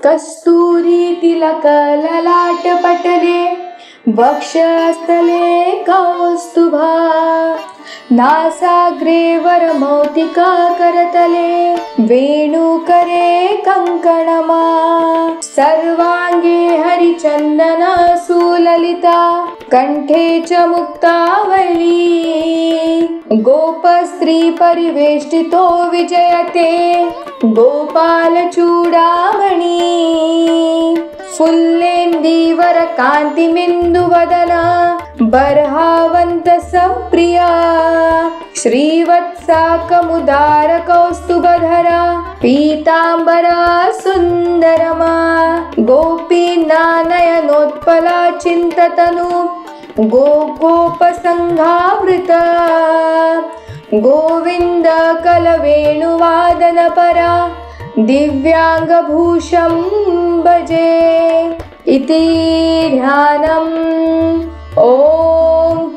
कस्तूरी तिलक ललाटपटले वक्षस्थले कौस्तुभा नासाग्रे वरमौक्तिका करतले वेणुकरे कंकणमा सर्वांगे हरिचंदन सुललिता कंठे च मुक्तावली गोपस्त्री परिवेष्टितो विजयते गोपाल चूडामणि फुल्लेन्दीवर कान्तिमिन्दुवदना बर्हावन्त संप्रिया श्रीवत्सा कमुदार कौस्तुभधरा पीतांबरा सुन्दरमा गोपीना नयनोत्पला चिन्ततनु गोपसंघावृता गोविन्द कलवेणुवादनपरा दिव्यांगभूषं भजे इति ध्यानम्। ॐ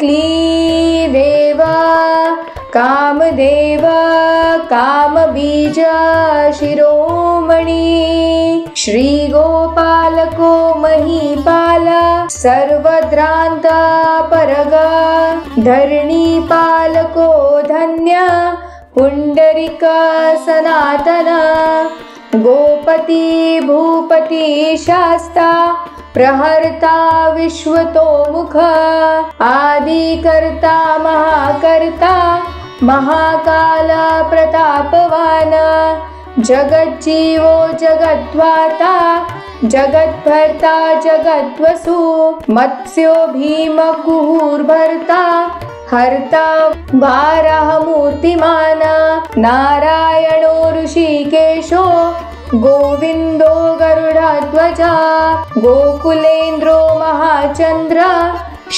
क्लीं देवा कामदेव कामबीज शिरोमणि श्रीगोपालको महीपाल सर्वद्रान्ता परगा धरणीपालको धन्य पुंडरीक सनातन गोपति भूपति शास्ता प्रहर्ता विश्वतोमुख आदिकर्ता महाकर्ता महाकाल प्रतापवान जगज्जीवो जगद्वाता जगद्भर्ता जगद्वसु मत्स्यो भीम कुहूर्भर्ता हर्ता वाराहमूर्तिमान नारायणो ऋषिकेशो गोविन्दो गरुडध्वजा गोकुलेन्द्रो महाचन्द्र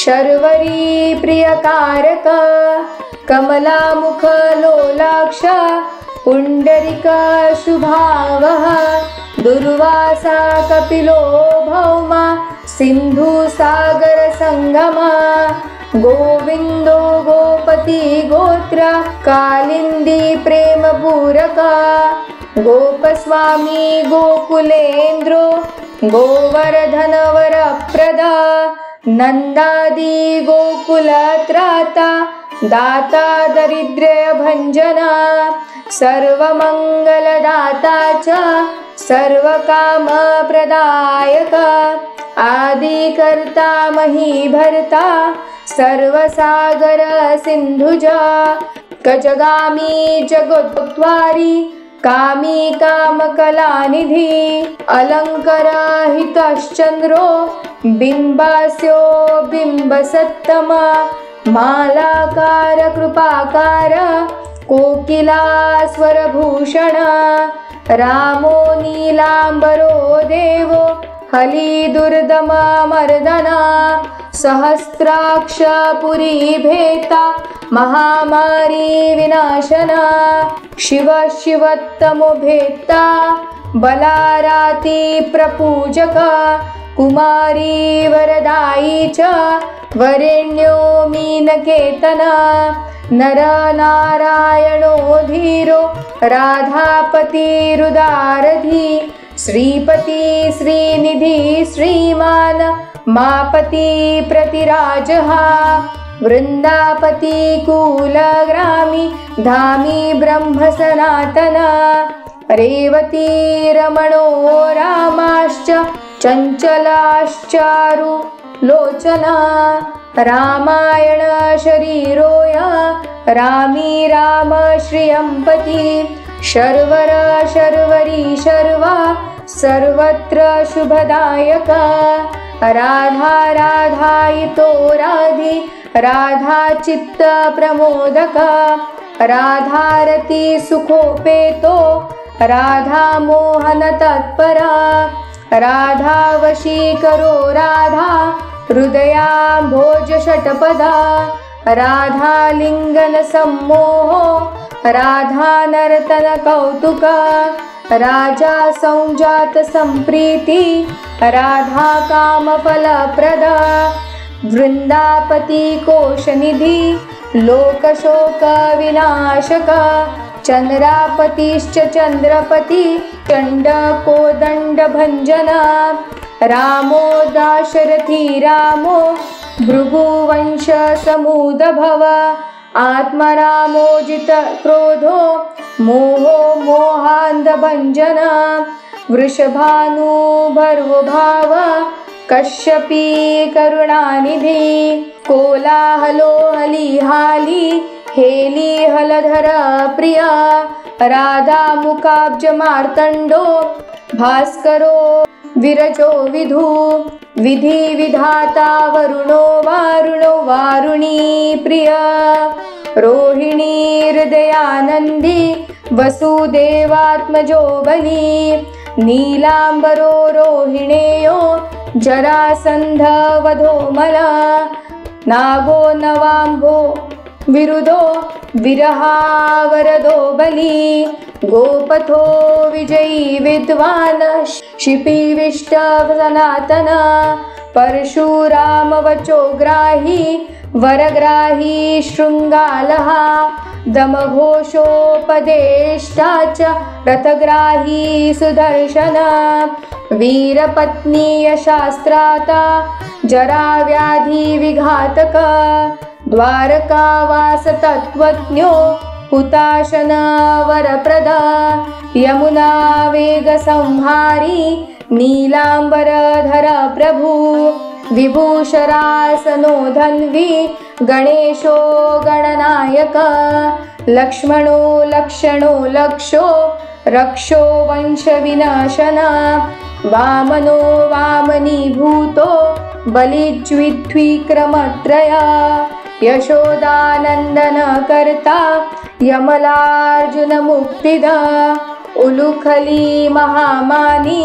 शर्वरी प्रियकारक कमलामुख लोलाक्ष पुण्डरीक शुभावः दुर्वासा कपिलो भौमा सिन्धुसागर संगमा गोविन्दो गोपति गोत्र कालिन्दी प्रेम पूरका गोपस्वामी गोकुलेन्द्रो गोवर्धन वरप्रदा नन्दादि गोकुलत्राता दाता दरिद्र्य भंजना सर्वमंगलदाता च सर्वकाम प्रदायक आदिकर्ता महीभर्ता सर्वसागर सिन्धुजा गजगामी जगोद्वारी कामी कामकलानिधि अलंकरहितश्चन्द्रो बिम्बास्यो बिम्बसत्तमा मालाकार कृपाकार कोकिला स्वरभूषण रामो नीलांबरो देवो हलिदुर्दम मर्दना सहस्राक्ष पुरी भेता महामारी विनाशना शिव शिवत्तमो भेत्ता बलाराती प्रपूजक कुमारी वरदायी च वरेण्यो मीनकेतना नर नारायणो धीरो राधापतिरुदारधी श्रीपति श्रीनिधि श्रीमान मापति प्रतिराजः वृंदापति कुलग्रामी धामी ब्रह्म सनातन रेवती रमणो रामाश्च चंचलाश्चारु लोचना रामायण शरीरोया रामी राम श्रियंपति शर्वर शर्वरी शर्वा सर्वत्र शुभदायक राधा राधायितो राधि राधा चित्त प्रमोदक राधारति सुखोपेतो राधा मोहन तत्परा राधा वशीकरो राधा हृदयाम्भोज षट्पदा राधा लिंगन सम्मोहो राधा नर्तन कौतुक राजा संजात संप्रीति राधा काम फलप्रदा वृंदापति कोशनिधि लोकशोक विनाशक चन्द्रापतिश्च चन्द्रपति चण्डकोदण्डभञ्जन रामो दाशरथी रामो भृगुवंशसमुद्भव आत्मरामोजित क्रोधो मोहो मोहान्धभञ्जन वृषभानुभर्वभाव कश्यपी करुणानिधि कोलाहलो हलिहाली हेली हलधर प्रिया राधा मुखाब्ज मार्तण्डो भास्करो विरजो विधु विधि विधाता वरुणो वारुणी प्रिया रोहिणी हृदयानन्दी वसुदेवात्मजो बली नीलाम्बरो रोहिणेयो जरासन्धवधोमला नागो नवाम्भो विरुदो विरहावरदो बली गोपथो विजयी विद्वान् शिपिविष्ट सनातन परशुरामवचो ग्राही वरग्राही शृङ्गालः दमघोषोपदेष्टा च रथग्राही सुदर्शन वीरपत्नीयशास्त्राता जराव्याधिविघातक द्वारकावासतत्त्वज्ञो हुताशन वरप्रदा यमुना वेगसंहारी नीलाम्बरधर प्रभु विभूषरासनो धन्वी गणेशो गणनायक लक्ष्मणो लक्षणो लक्षो रक्षो वंशविनाशन वामनो वामनीभूतो बलिज्विद्विक्रमत्रय यशोदानन्दन कर्ता यमलार्जुनमुक्तिदा उलुखली महामानी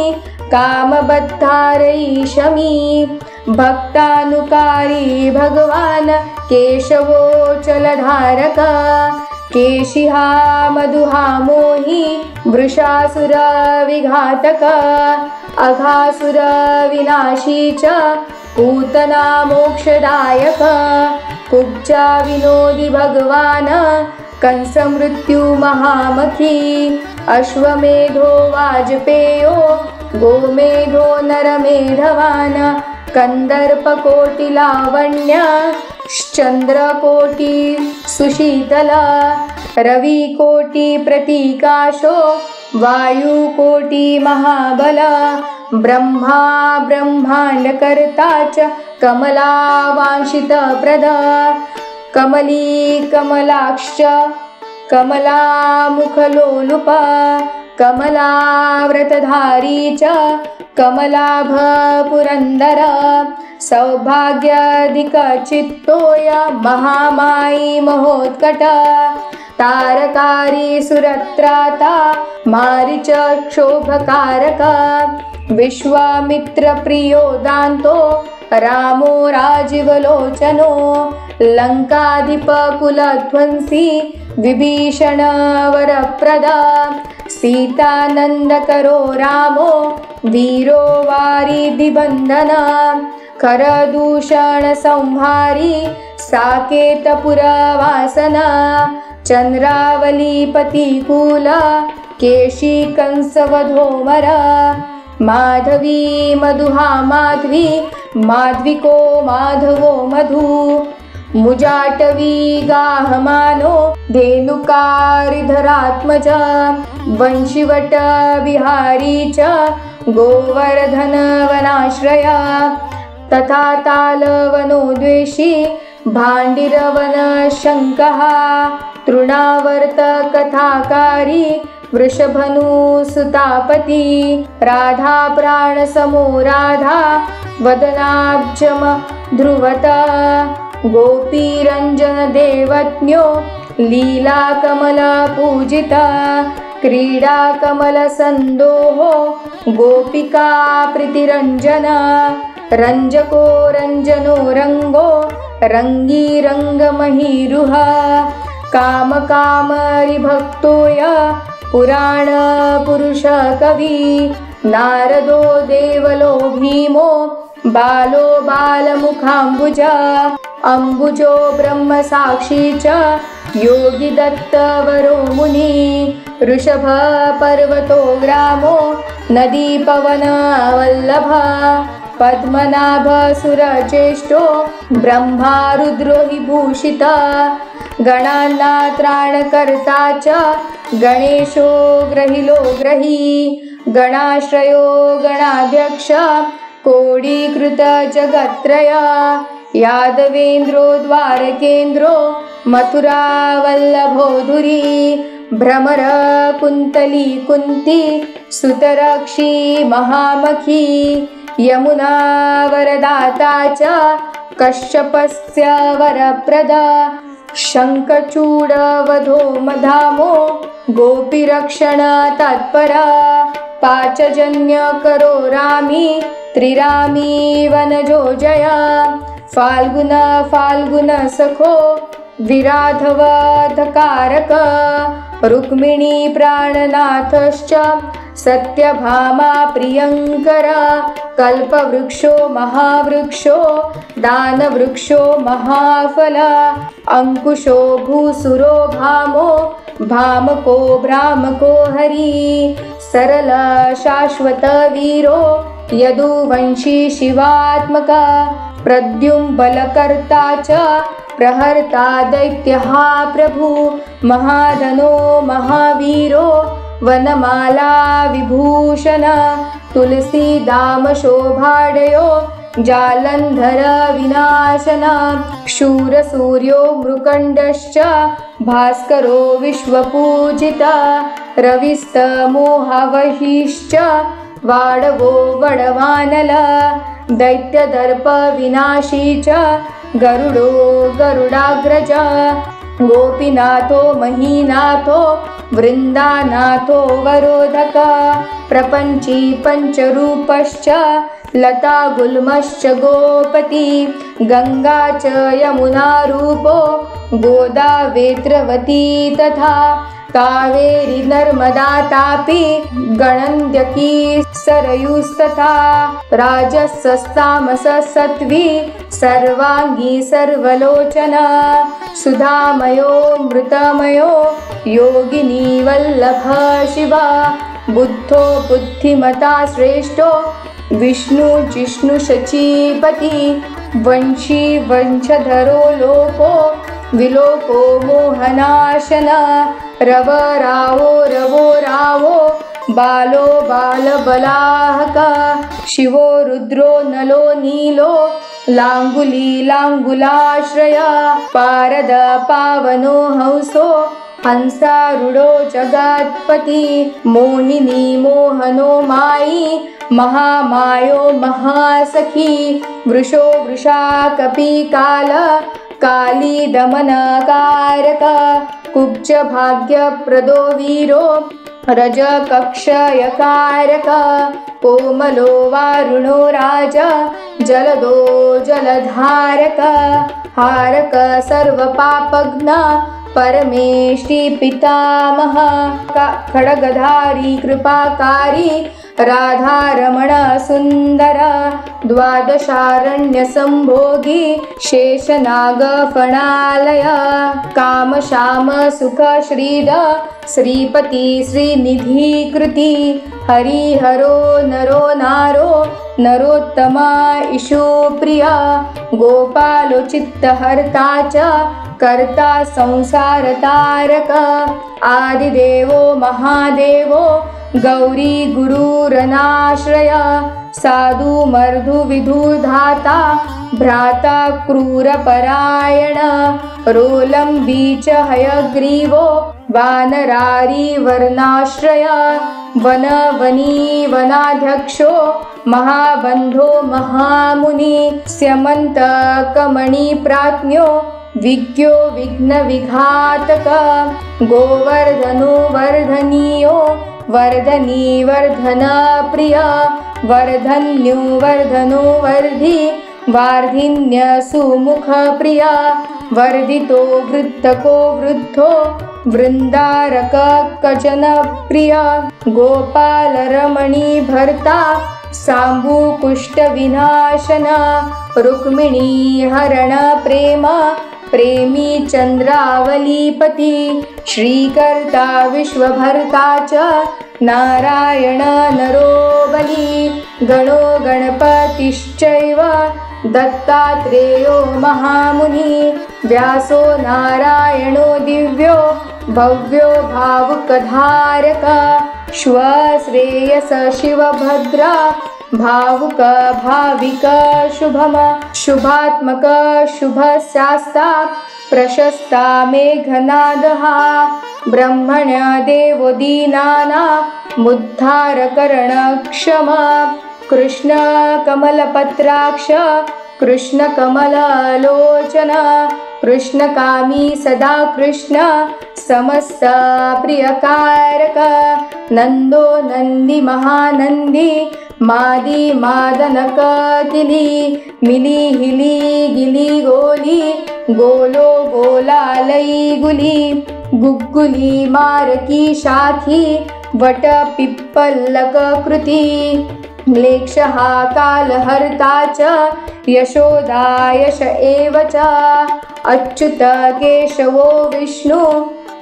कामबद्धारयी शमी भक्तानुकारी भगवान केशवो चलधारक केशिहा मधुहा मोही वृषासुर विघातक अघासुर विनाशी च पूतना मोक्षदायक कुब्जा विनोदी भगवान कंसमृत्यु महामखी अश्वमेधो वाजपेयो गोमेधो नरमेधवान कंदर्पकोटिलावण्य चंद्रकोटि सुशीतला रविकोटि प्रतीकाशो वायुकोटि महाबला ब्रह्मा ब्रह्मांडकर्ता च कमलावांशितप्रदा कमली कमलाक्ष कमलामुखलोलुपा कमलाव्रतधारी च कमलाभ पुरन्दर सौभाग्याधिकचित्तोय महामायी महोत्कट तारकारी सुरत्राता मारीच क्षोभकारक विश्वामित्रप्रियो दान्तो रामो राजीवलोचनो लङ्काधिपकुलध्वंसी विभीषण वरप्रदा सीतानन्दकरो रामो वीरो वारिधिबन्धन करदूषणसंहारी साकेतपुरवासन चन्द्रावलीपतिकूल केशी कंसवधोमर माधवी मधुहा माध्वी माध्विको माधवो मधु मुजाटवी गाहमानो धेनुकारिधरात्मज वंशिवट विहारी च गोवर्धन वनाश्रया तथा तालवनो द्वेषी भाण्डिरवन शङ्कः तृणावर्त कथाकारी वृषभनुसुतापति राधा प्राणसमो राधा वदनाब्जम ध्रुवत गोपीरञ्जन देवज्ञो लीलाकमल पूजिता क्रीडाकमल सन्दोहो गोपिका प्रीतिरञ्जन रञ्जको रञ्जनो रङ्गो रङ्गी रङ्गमहीरुह कामकामरिभक्तोय पुराण पुरुष कवि नारदो देवलो भीमो बालो बालमुखाम्बुज अम्बुजो ब्रह्मसाक्षी च योगी दत्तवरो मुनि ऋषभ पर्वतो ग्रामो नदी पवन वल्लभ पद्मनाभ सुरचेष्टो ब्रह्मा रुद्रो हि भूषिता गणानात्राणकर्ता च गणेशो ग्रहिलो ग्रही गणाश्रयो गणाध्यक्ष कोडीकृत जगत्त्रय यादवेन्द्रो द्वारकेन्द्रो मथुरा वल्लभोधुरी भ्रमर कुन्तली कुन्ती सुतरक्षी महामखी यमुना वरदाता च कश्यपस्य वरप्रदा शङ्खचूडवधो मधामो गोपीरक्षण तत्परा पाचजन्य करो रामी त्रिरामी वनजो जया फाल्गुन सखो विराधवधकारक रुक्मिणी प्राणनाथश्च सत्यभामा प्रियङ्करा कल्पवृक्षो महावृक्षो दानवृक्षो महाफला अंकुशो भूसुरो भामो भामको भ्रामको हरि सरल शाश्वत वीरो यदुवंशी शिवात्मका प्रद्युम्बलकर्ता च प्रहर्ता दैत्यः प्रभु महाधनो महावीरो वनमाला विभूषण तुलसीदाम शोभाडयो जालन्धर विनाशन शूरसूर्यो मृकण्डश्च भास्करो विश्वपूजिता रविस्तमोहवहिश्च वाडवो वडवानल दैत्यदर्प विनाशी च गरुडो गरुडाग्रज गोपीनाथो महीनाथो वृन्दानाथो वरोधक प्रपञ्ची पञ्चरूपश्च लता गुल्मश्च गोपति गंगा च यमुना रूपो गोदा वेत्रवती तथा कावेरी नर्मदा तापी गणन्द्यकी सरयुस्तथा राजसस्तामससत्वी सर्वांगी सर्वलोचना सुधामयो मृतमयो योगिनी वल्लभ शिवा बुद्धो बुद्धिमता श्रेष्ठो विष्णु जिष्णु शचीपति वंशी वंशधरो लोको विलोको मोहनाशन रव रावो बालो बालबलाहक शिवो रुद्रो नलो नीलो लांगुलाश्रय पारद पावनो हंसो हंसारूढो जगत्पति मोहिनी मोहनो मायी महामायो महासखी वृषो वृषाकपि काल काली दमनकारक कुब्ज भाग्यप्रदो वीरो रज कक्षयकारक कोमलो वारुणो राजा जलदो जलधारक हारक सर्वपापघ्न परमेष्टि पितामह खड्गधारी कृपाकारी राधारमण सुंदर द्वादशारण्य संभोगी शेषनाग फणालय काम श्याम सुख श्रीद श्रीपति श्रीनिधि कृति हरिहरो नरो नारो नरोत्तमा इशुप्रिया गोपालो चित्तहर्ता च कर्ता संसारतारक आदिदेवो महादेवो गौरी गुरुरनाश्रय साधु मर्धु विधुधाता भ्राता क्रूरपरायण रोलंबी च हयग्रीवो वानरारी वर्णाश्रय वनवनी वनाध्यक्षो महाबंधो महामुनि स्यमन्तकमणि प्राज्ञो विज्ञो विघ्न विघातक गोवर्धनो वर्धनीयो वर्धनी वर्धन प्रिय वर्धन्यो वर्धनो वर्धि वार्धिन्य सुमुख प्रिय वर्धितो वृद्धको वृद्धो वृन्दारक कजनप्रिय गोपालरमणी भर्ता साम्बुकुष्ठविनाशन रुक्मिणी हरण प्रेम प्रेमी चन्द्रावलीपति श्रीकर्ता विश्वभर्ता च नारायण नरो बली गणो गणपतिश्चैव दत्तात्रेयो महामुनि व्यासो नारायणो दिव्यो भव्यो भावुकधारक श्वश्रेयस शिवभद्रा भावुक भाविक शुभम शुभात्मक शुभशास्ता प्रशस्ता मेघनादः ब्रह्मण्य देवो दीनानामुद्धारकरण क्षमा कृष्ण कमलपत्राक्ष कृष्ण कमललोचन कृष्णकामी सदा कृष्ण समस्त प्रियकारक नंदो नंदी महानंदी मादी मादनकतिली मिली हिली गिली गोली गोलो गोलालई गुली गुग्गुली मारकी शाखी वट पिप्पलक कृती म्लेक्षः कालहर्ता च यशोदा यश एव च अच्युत केशवो विष्णु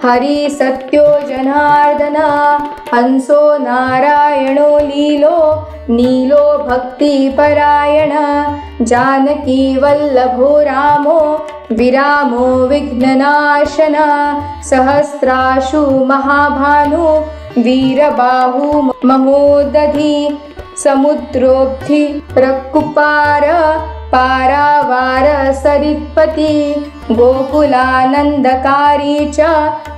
हरि सत्यो जनार्दन हंसो नारायणो लीलो नीलो भक्तिपरायण जानकी वल्लभो रामो विरामो विघ्ननाशन सहस्राशु महाभानु वीरबाहु महोदधि समुद्रोब्धि प्रकुपार पारावार सरित्पति गोकुलानन्दकारी च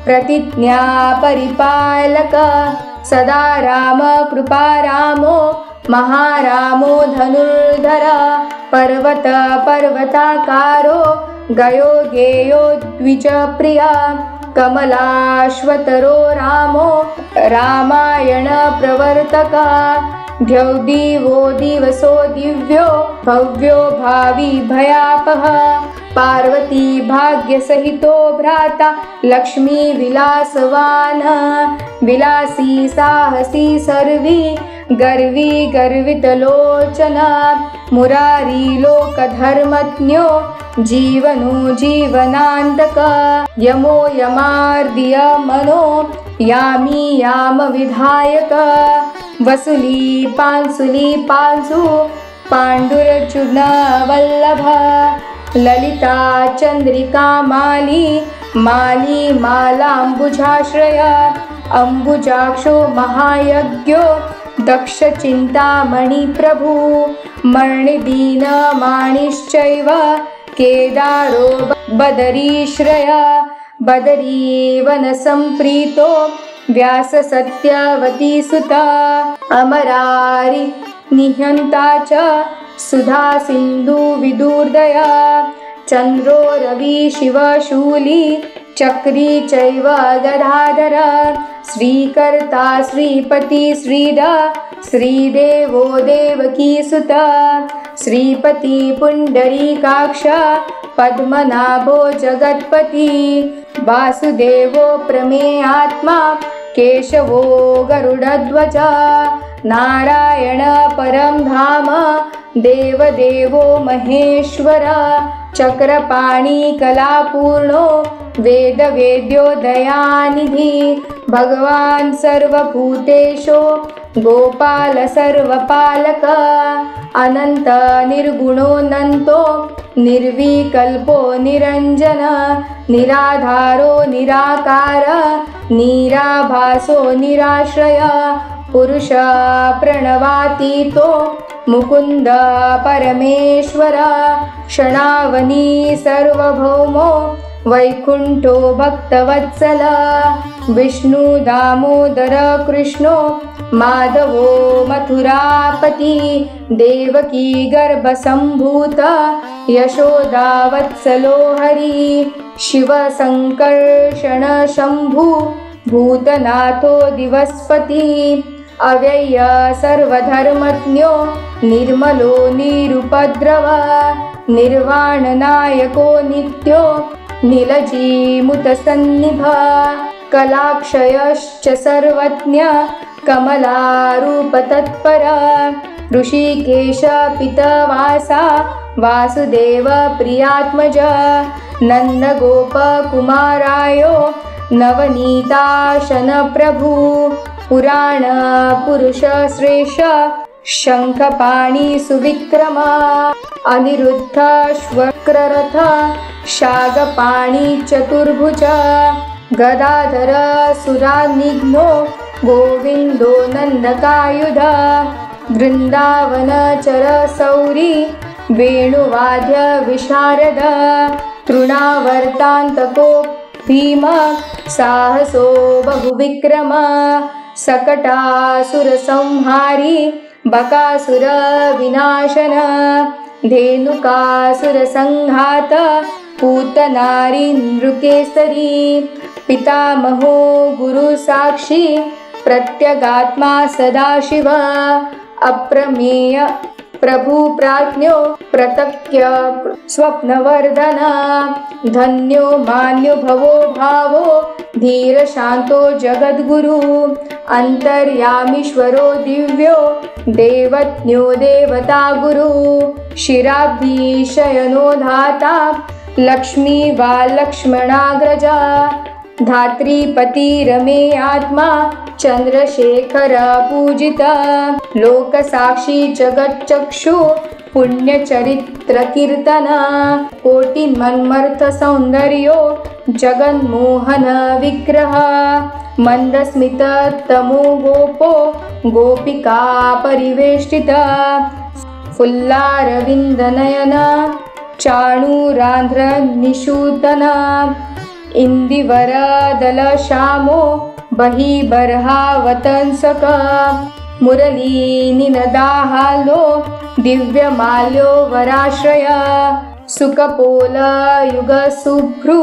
प्रतिज्ञा परिपालक सदा राम कृपा रामो महारामो धनुर्धर पर्वत पर्वताकारो गयो गेयो द्विजप्रिया कमलाश्वतरो रामो रामायण प्रवर्तक द्यौदिवो दिवसो दिव्यो भव्यो भावी भयापः पार्वती भाग्यसहितो भ्राता लक्ष्मी विलासवान विलासी साहसी सर्वी गर्वी गर्वितलोचना मुरारी लोकधर्मज्ञो जीवनो जीवनान्तक यमो यमार्दिय मनो यामी याम विधायक वसुली पांसु पाण्डुरर्जुन वल्लभ ललिता चंद्रिका माली माली मालाम्बुजाश्रय अम्बुजाक्षो महायज्ञो दक्ष चिंतामणि प्रभु मणिदीन माणिश्चैव केदारो बदरीश्रय बदरीवन संप्रीतो व्यास सत्यवती सुता अमरारि निहंता च सुधा सिंधु विदुर्दया चंद्रो रवि शिव शूली चक्री चैव गदाधर श्रीकर्ता श्रीपति श्रीदा श्रीदेवो देवकी सुता श्रीपति पुंडरीकाक्ष पद्मनाभो जगत्पति वासुदेवो प्रमेयात्मा केशवो गरुडध्वज नारायण परम धाम देवदेवो महेश्वर चक्रपाणि कलापूर्णो वेदवेद्यो दयानिधि भगवान् सर्वभूतेषु गोपाल सर्वपालक अनंत निर्गुणोऽनन्तो निर्विकल्पो निरंजन निराधारो निराकार निराभासो निराश्रय पुरुष प्रणवातीतो मुकुंद परमेश्वर क्षणावनी सर्वभौमो वैकुंठो भक्तवत्सल विष्णु दामोदर कृष्णो माधवो मथुरापति देवकी गर्भसंभूत यशोदा वत्सलो हरि शिव संकर्षण शंभु भूतनाथो दिवस्पति अव्यय सर्वधर्मज्ञो निर्मलो निरुपद्रव निर्वाणनायको नित्यो नीलजीमुतसन्निभ कलाक्षयश्च सर्वज्ञ कमलारूपतत्पर ऋषिकेश पितवासा वासुदेव प्रियात्मज नन्दगोपकुमारायो नवनीताशन प्रभु पुराण पुरुष श्रेष्ठ शङ्खपाणि सुविक्रम अनिरुद्ध श्वक्ररथ शागपाणि चतुर्भुज गदाधर सुरानिघ्नो गोविन्दो नन्दकायुध वृन्दावनचर सौरी वेणुवाद्य विशारद तृणावर्तान्तको भीम साहसो बहुविक्रम सकटासुरसंहारी बकासुर विनाशन धेनुकासुरसंघात पूतनारी नृकेसरी पितामहो गुरुसाक्षी प्रत्यगात्मा सदाशिव अप्रमेय प्रभु प्राज्ञो प्रतक्य स्वप्नवर्धन धन्यो मान्यो भवो भावो धीर शांतो जगद्गुरु अंतर्यामीश्वरो दिव्यो देवज्ञो देवता गुरु शिराब्धिशयनो धाता लक्ष्मी वा लक्ष्मणाग्रजा धात्रीपति रमे आत्मा चंद्रशेखर पूजिता लोकसाक्षी जगच्चक्षु पुण्यचरित्र कीर्तन कोटिमन्मर्थ सौंदर्यो जगन्मोहन विग्रह मंदस्मित तमो गोपो गोपिका परिवेष्टित फुल्लारविंदनयन चाणूरांध्र निशूतन इंदिवरदलश्यामो बहिबर्हावतंसक मुरलीनिनदाहालो दिव्यमाल्यो वराश्रय सुकपोलयुगशुभ्रु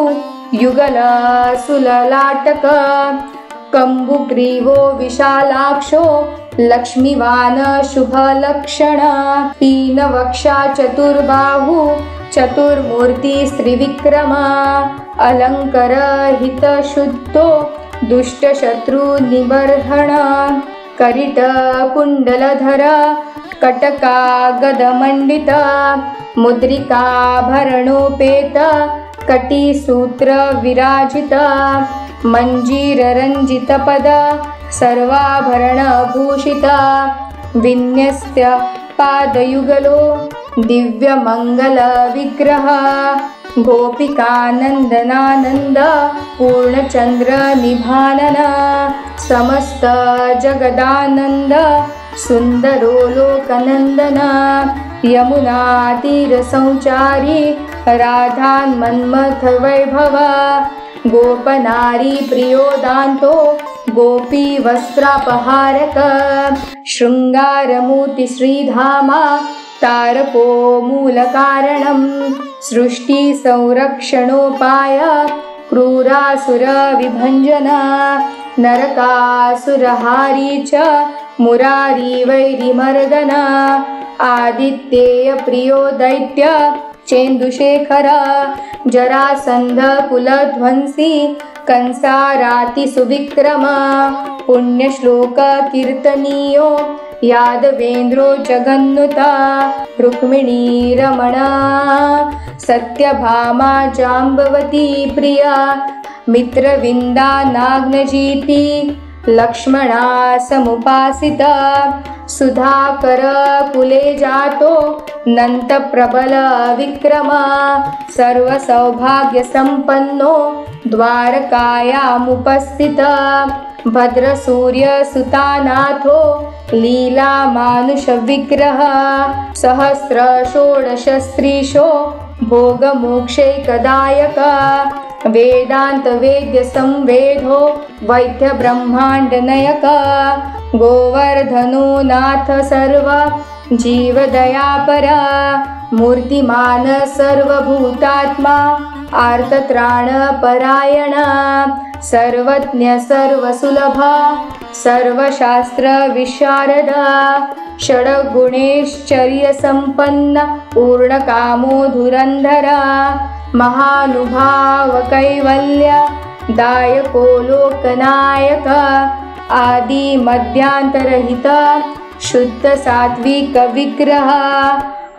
युगलसुललाटक कम्बुग्रीवो विशालाक्षो लक्ष्मीवान शुभलक्षण पीनवक्षा चतुर्बाहु चतुर्मूर्ति स्त्रिविक्रम अलंकर हितशुद्धो दुष्टशत्रु निबर्हण करिट कुंडलधर कटकागदमंडित मुद्रिकाभरणोपेत कटिसूत्र विराजित मंजीररंजित पद सर्वाभरणभूषित विन्यस्य पादयुगलो दिव्यमंगल विग्रह गोपिकानंदनानंद पूर्णचंद्र निभानन समस्त जगदानंद सुंदरो लोकनंदन यमुना तीर संचारी राधान्मन्मथ वैभव गोपनारी प्रियोदान्तो गोपी वस्त्रापहारक शृंगारमूर्ति श्रीधामा तारको मूलकारणं सृष्टि संरक्षणोपाय क्रूरासुर विभंजन नरकासुरहारी च मुरारी वैरिमर्दन आदित्येय प्रियो दैत्य चेन्दुशेखर जरासंध कुलध्वंसी कंसाराति सुविक्रम पुण्यश्लोक कीर्तनीयो यादवेन्द्रो जगन्नुता रुक्मिणी रमणा सत्यभामा जाम्बवती प्रिया मित्रविन्दा नाग्नजीति लक्ष्मणा समुपासिता सुधाकर कुले जातो नंत प्रबल विक्रम सर्वसौभाग्य संपन्नो द्वारकायामुपस्थित भद्रसूर्य सुतानाथो लीला मानुष विग्रह सहस्र षोडश स्त्रीशो भोगमोक्षैकदायक वेदांत वेद्य संवेदो वैद्य ब्रह्मांड नयक गोवर्धनो नाथ सर्व जीवदयापरा मूर्तिमान सर्वभूतात्मा आर्तत्राणपरायण सर्वज्ञ सर्वसुलभा सर्वशास्त्रविशारदा षड्गुणैश्चर्यसम्पन्न पूर्णकामो धुरन्धरा महानुभाव कैवल्य दायको लोकनायक आदि मध्यांतरहित शुद्ध सात्विक विग्रह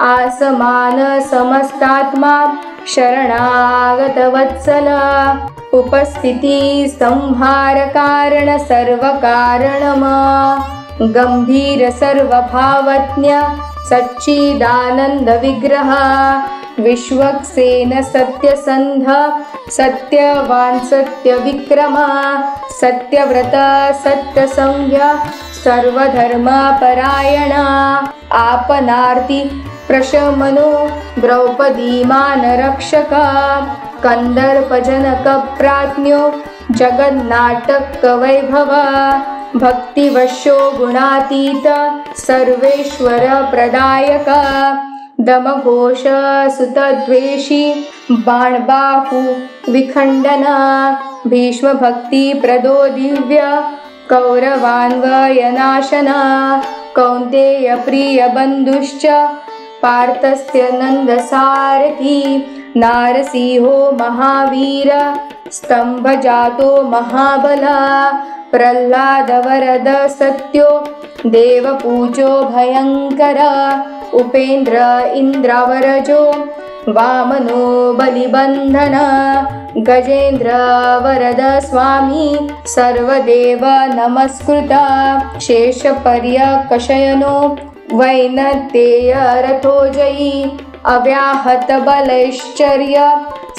आसमान समस्तात्मा शरणागत वत्सल उपस्थिति संहार कारण सर्व कारणम गंभीर सर्वभावज्ञ सच्चिदानंद विग्रह विश्वक्सेन सत्यसंध सत्यवान सत्यविक्रम सत्यव्रत सत्यसंज्ञ सर्वधर्म परायण आपनार्ति प्रशमनो द्रौपदी मानरक्षक कंदर्पजनक प्राज्ञो जगन्नाटक वैभव भक्तिवशो गुणातीत सर्वेश्वर प्रदायक दमघोष सुतद्वेषी बाणबाहु विखंडन भीष्म भक्ति प्रदो दिव्य कौरवान्वयनाशन कौन्तेय प्रिय बन्धुश्च पार्थस्य नन्दसारथी नारसिंहो महावीर स्तंभजातो महाबला प्रह्लाद वरद सत्यो देवपूजो भयंकर उपेन्द्र इंद्रावरजो वामनो बलिबंधन गजेन्द्र वरद स्वामी सर्वदेव नमस्कृता शेषपर्यकशयनो वैनतेय रथोजयी अव्याहत बलैश्चर्य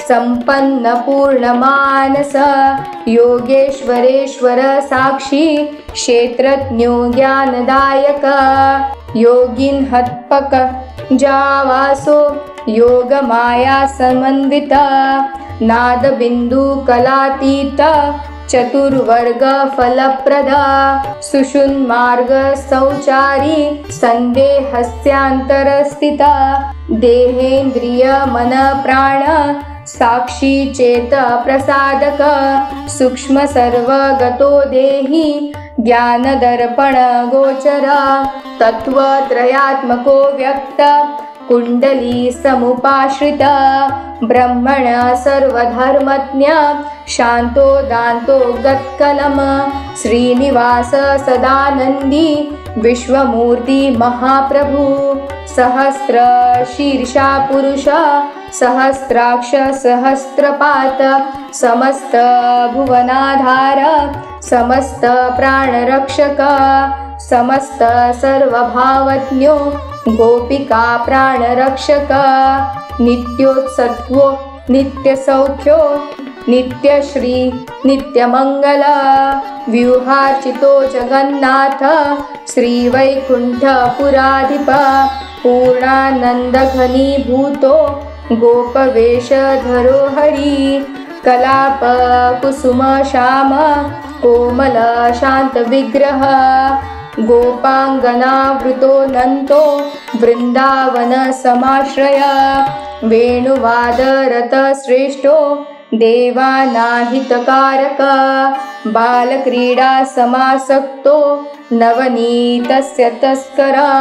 संपन्न पूर्णमानस योगेश्वरेश्वर साक्षी क्षेत्रज्ञो ज्ञानदायक योगिन हत्पक जावासो योग माया समन्विता नाद बिंदु कलातीत चतुर्वर्ग फलप्रदा सुषुन्मार्ग सौचारी संदेहस्यांतरस्थिता देहेन्द्रिय मन प्राण साक्षी चेत प्रसादक सूक्ष्म सर्वगतो देहि ज्ञान दर्पण गोचर तत्वत्रयात्मको व्यक्त कुंडली समुपाश्रित ब्रह्मण सर्वधर्मज्ञ शांतो दान्तो गत्कलम श्रीनिवास सदानंदी विश्वमूर्ति महाप्रभु सहस्र शीर्षा पुरुष सहस्राक्ष सहस्रपात समस्त भुवनाधार समस्त प्राणरक्षक समस्त सर्वभावज्ञो गोपिका प्राणरक्षक नित्योत्सत्वो नित्यसौख्यो नित्यश्री नित्यमंगल व्यूहार्चितो जगन्नाथ श्रीवैकुण्ठपुराधिप पूर्णानन्दघनीभूतो गोपवेशधरो हरि कलाप कुसुम श्याम कोमल शांत विग्रह गोपांगनावृतो नंतो वृंदावन समाश्रय वेणुवादरत श्रेष्ठो देवानाहितकारक बालक्रीडा समासक्तो नवनीतस्य तस्करा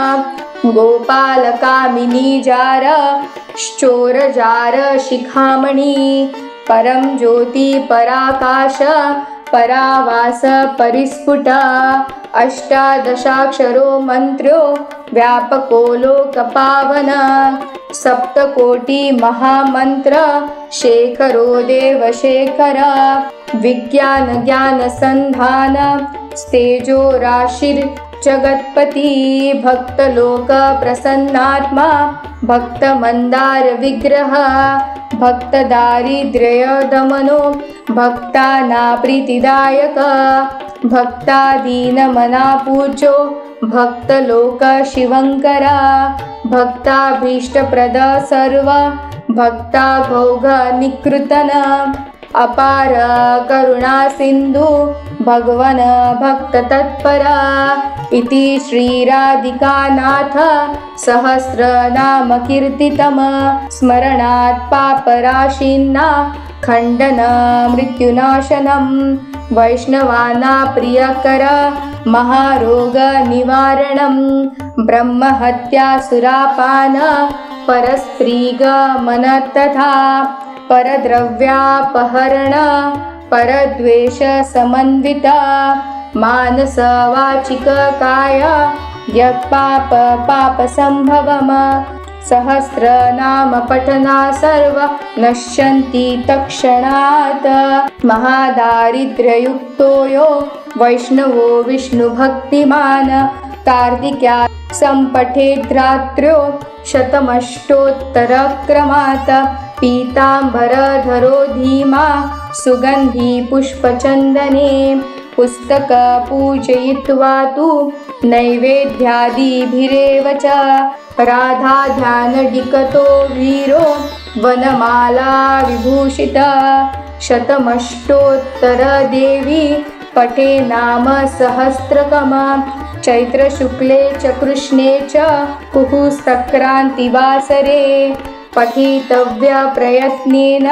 गोपालकामिनी जार श्चोरजार शिखामणि परम ज्योति पराकाश परावास परिस्फुट अष्टादशाक्षरो मंत्रो व्यापको लोकपावन सप्तकोटि महामंत्र शेखरो देवशेखर विज्ञान ज्ञान संधान स्तेजो राशिर जगत्पति भक्तलोक प्रसन्नात्मा भक्त मंदार विग्रह भक्त दारिद्र्य दमनो भक्ताना प्रीतिदायक भक्तादीन मना पूज्यो भक्तलोक शिवंकरा भक्ताभीष्टप्रद सर्व भक्ता भोग निकृतन अपार करुणा सिंधु भगवन भक्त तत्परा इति श्रीराधिकानाथ सहस्रनाम कीर्तितम स्मरणात् पापराशिन्ना खण्डन मृत्युनाशनं वैष्णवाना प्रियकर महारोगनिवारणं ब्रह्महत्या सुरापान परस्त्रीगमन तथा परद्रव्यापहरण परद्वेष समन्वित मानस वाचिक काय यत्पाप पापसंभवम् सहस्रनाम पठना सर्व नश्यन्ति तत्क्षणात् महादारिद्र्ययुक्तो यो वैष्णवो विष्णुभक्तिमान् कार्तिक्या सम्पठेद्रात्र्यो शतमष्टोत्तरक्रमात् पीताम्बरधरो धीमा सुगन्धी पुष्पचन्दने पुस्तक पूजयित्वा तु नैवेद्यादिभिरेव च राधाध्यानडिकतो वीरो वनमाला विभूषित शतमष्टोत्तरदेवी पठे नाम सहस्रकम् चैत्रशुक्ले च कृष्णे च कुहुसक्रान्तिवासरे पठितव्य प्रयत्नेन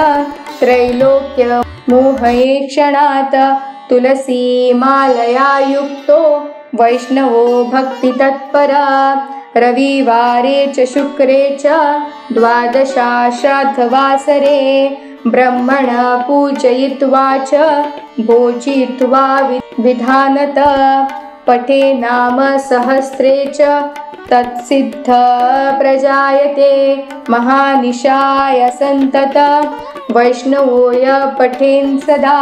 त्रैलोक्यमोहयेक्षणात् तुलसीमालया युक्तो वैष्णवो भक्तितत्परा रविवारे च शुक्रे च द्वादशाश्राद्धवासरे ब्रह्मण पूजयित्वा च भोजयित्वा विधानत पठे नाम सहस्रे च तत्सिद्ध प्रजायते महानिशाय सन्तत वैष्णवो य पठेन् सदा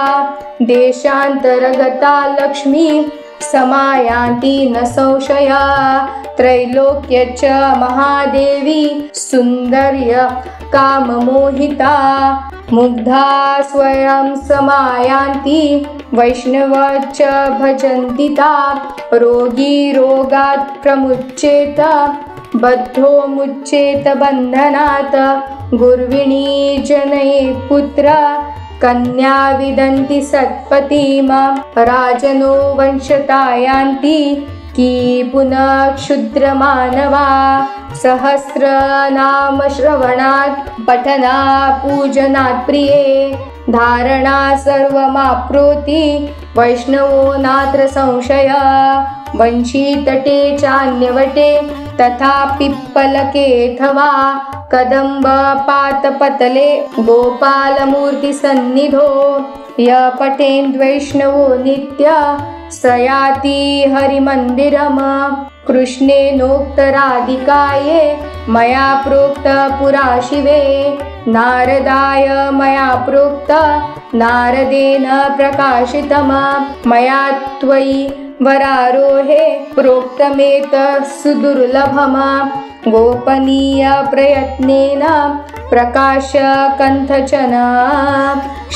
देशान्तरगता लक्ष्मी समायान्ति न संशया त्रैलोक्य च महादेवी सुन्दर्य काममोहिता मुग्धा स्वयं समायान्ति वैष्णव च भजन्ति ता रोगी रोगात् प्रमुच्येत बद्धो मुच्येत बन्धनात् गुर्विणी जनये पुत्र कन्या विदन्ति सत्पतिम राजनो वंशतायान्ति की पुनः क्षुद्रमानवा सहस्रनाम श्रवणात् पठना पूजनात् प्रिये धारणा सर्वमाप्नोति वैष्णवो नात्र संशय वंशीतटे चान्यवटे तथा पिप्पलकेऽथवा कदम्बपातपतले गोपालमूर्तिसन्निधो य पठेन्द्वैष्णवो नित्य स याति हरिमन्दिरम् कृष्णेनोक्तराधिकाये मया प्रोक्त पुरा शिवे नारदाय मया प्रोक्त नारदेन प्रकाशितम् मया त्वयि वरारोहे प्रोक्तमेतत् सुदुर्लभम् गोपनीय प्रयत्नेन प्रकाश कन्थचन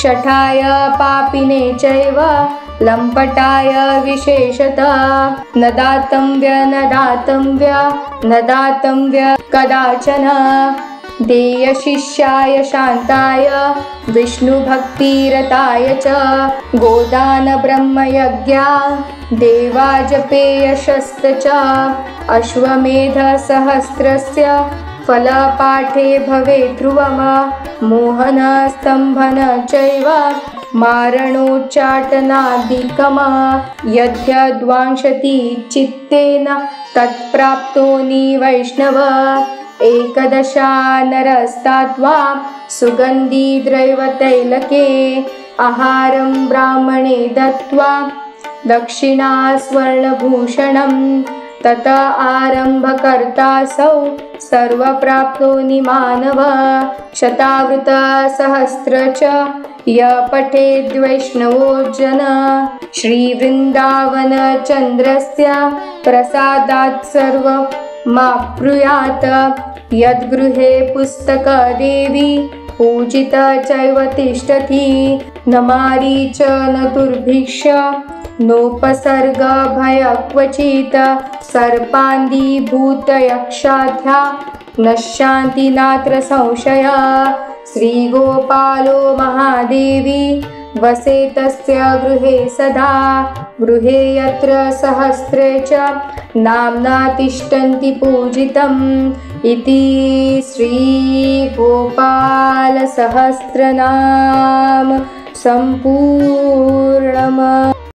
शठाय पापिने चैव लम्पटाय विशेषतः न दातव्य कदाचन देयशिष्याय शान्ताय विष्णुभक्तिरताय च गोदान ब्रह्मयज्ञा देवाजपेयशस्त च अश्वमेध सहस्रस्य फलपाठे भवेत् ध्रुवम् मोहन स्तम्भन चैव मारणोच्चाटनादिकम् यद्यद्वांशति चित्तेन तत्प्राप्तो वैष्णव एकदशा नरस्तात्वा सुगन्धिद्रैवतैलके आहारं ब्राह्मणे दत्त्वा दक्षिणा स्वर्णभूषणं तत आरम्भकर्तासौ सर्वप्राप्तो मानव शतावृतसहस्र च य पठेद्वैष्णवो जन श्रीवृन्दावनचन्द्रस्य प्रसादात् सर्वमाप्नुयात् यद्गृहे पुस्तकदेवी पूजिता चैव तिष्ठति न मारीच न दुर्भिक्ष नोपसर्ग भय क्वचित् सर्पान्धीभूतयक्षाध्या नश्यन्ति नात्र संशय श्रीगोपालो महादेवी वसे तस्य गृहे सदा गृहे यत्र सहस्रे च नाम्ना तिष्ठन्ति पूजितम् इति श्रीगोपाल बालसहस्रनाम सम्पूर्णम्।